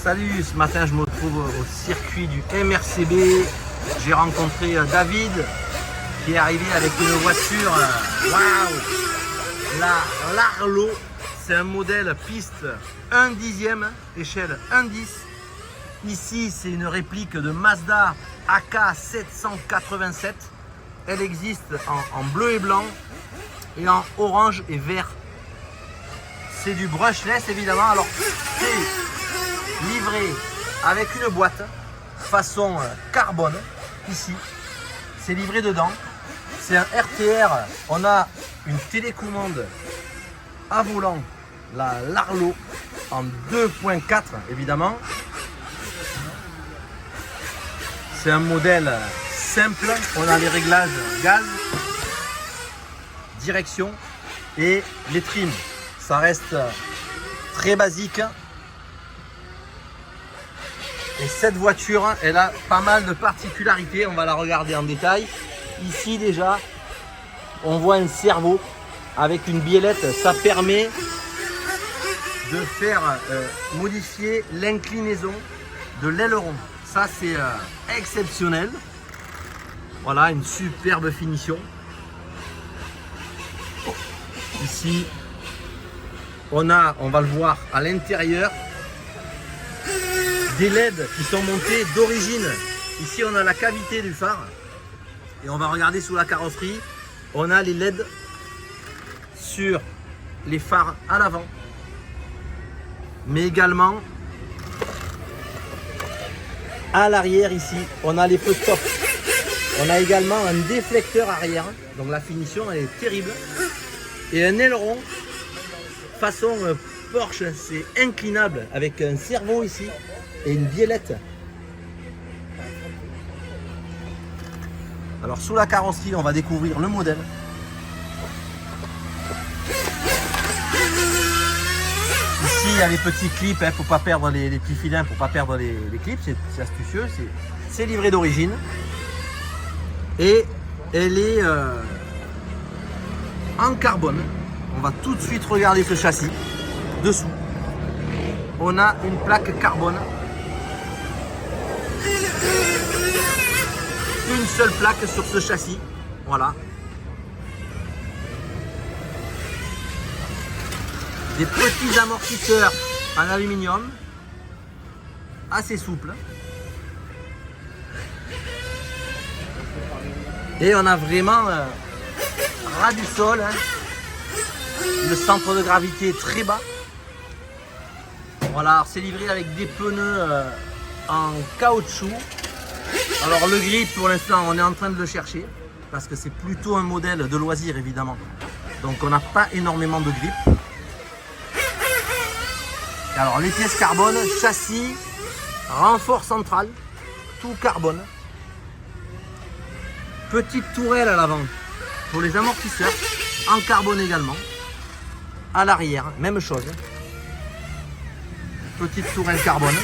Salut, ce matin je me trouve au circuit du MRCB. J'ai rencontré David qui est arrivé avec une voiture. Waouh, la Larlo, c'est un modèle piste 1/10, échelle 1/10. Ici c'est une réplique de Mazda AK787. Elle existe en bleu et blanc et en orange et vert. C'est du brushless évidemment. Alors c'est livré avec une boîte façon carbone ici. C'est livré dedans. C'est un RTR. On a une télécommande à volant, la Larlo en 2.4 évidemment. C'est un modèle simple. On a les réglages gaz, direction et les trims. Ça reste très basique. Et cette voiture, elle a pas mal de particularités. On va la regarder en détail. Ici déjà, on voit un cerveau avec une biellette. Ça permet de faire modifier l'inclinaison de l'aileron. Ça c'est exceptionnel. Voilà, une superbe finition. Ici, on va le voir à l'intérieur, des LED qui sont montés d'origine. Ici, on a la cavité du phare. Et on va regarder sous la carrosserie. On a les LED sur les phares à l'avant. Mais également, à l'arrière ici, on a les feux stop. On a également un déflecteur arrière. Donc la finition, elle est terrible. Et un aileron façon Porsche, c'est inclinable avec un cerveau ici et une biellette. Alors sous la carrosserie, on va découvrir le modèle. Ici, il y a les petits clips, il ne faut pas perdre les petits filins, pour pas perdre les clips, c'est astucieux, c'est livré d'origine. Et elle est en carbone. On va tout de suite regarder ce châssis. Dessous, on a une plaque carbone. Une seule plaque sur ce châssis. Voilà. Des petits amortisseurs en aluminium. Assez souples. Et on a vraiment ras du sol. Le centre de gravité est très bas. Voilà, c'est livré avec des pneus en caoutchouc. Alors le grip, pour l'instant, on est en train de le chercher parce que c'est plutôt un modèle de loisir évidemment. Donc on n'a pas énormément de grip. Et alors les pièces carbone, châssis, renfort central, tout carbone. Petite tourelle à l'avant pour les amortisseurs, en carbone également. À l'arrière, même chose. Petite tourelle carbone.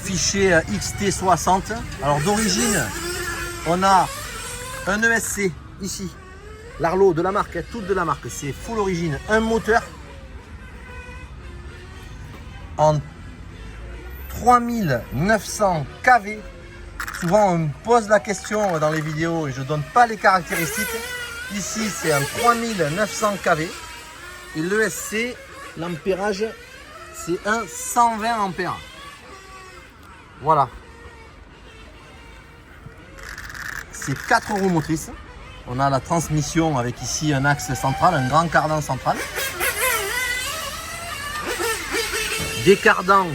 Fichier XT60. Alors d'origine, on a un ESC ici. L'Arlo de la marque, toute de la marque. C'est full origine. Un moteur en 3900 kV. Souvent on me pose la question dans les vidéos et je ne donne pas les caractéristiques. Ici c'est un 3900 kV et l'ESC, l'ampérage, c'est un 120 ampères. Voilà. C'est 4 roues motrices. On a la transmission avec ici un axe central, un grand cardan central. Des cardans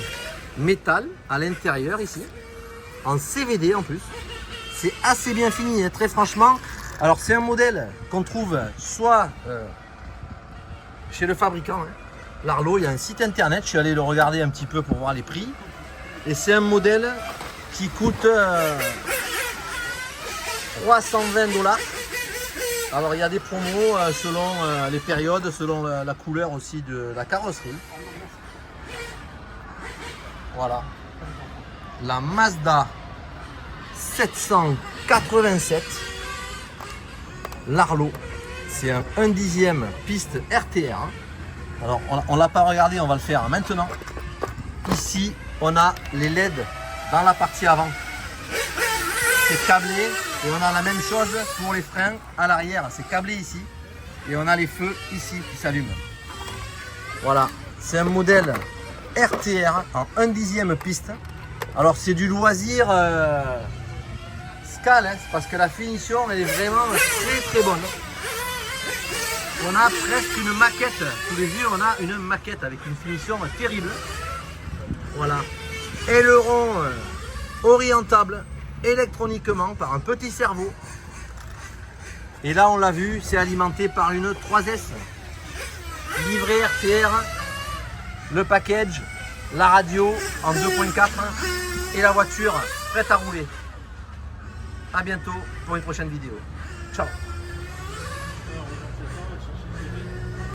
métal à l'intérieur ici. En CVD en plus. C'est assez bien fini, hein, très franchement. Alors c'est un modèle qu'on trouve soit chez le fabricant, hein. L'Arlo, il y a un site internet, je suis allé le regarder un petit peu pour voir les prix. Et c'est un modèle qui coûte 320 $. Alors il y a des promos selon les périodes, selon la couleur aussi de la carrosserie. Voilà. La Mazda 787 Larlo, c'est un 1/10 piste RTR. Alors on ne l'a pas regardé, on va le faire maintenant. ici, on a les LED dans la partie avant. C'est câblé et on a la même chose pour les freins à l'arrière. C'est câblé ici et on a les feux ici qui s'allument. Voilà, c'est un modèle RTR en 1/10 piste. Alors c'est du loisir Scal, hein, parce que la finition elle est vraiment très bonne. On a presque une maquette, sous les yeux on a une maquette avec une finition terrible. Voilà, aileron orientable électroniquement par un petit cerveau. Et là on l'a vu, c'est alimenté par une 3S, livré RTR, le package, la radio en 2.4 et la voiture prête à rouler. A bientôt pour une prochaine vidéo. Ciao.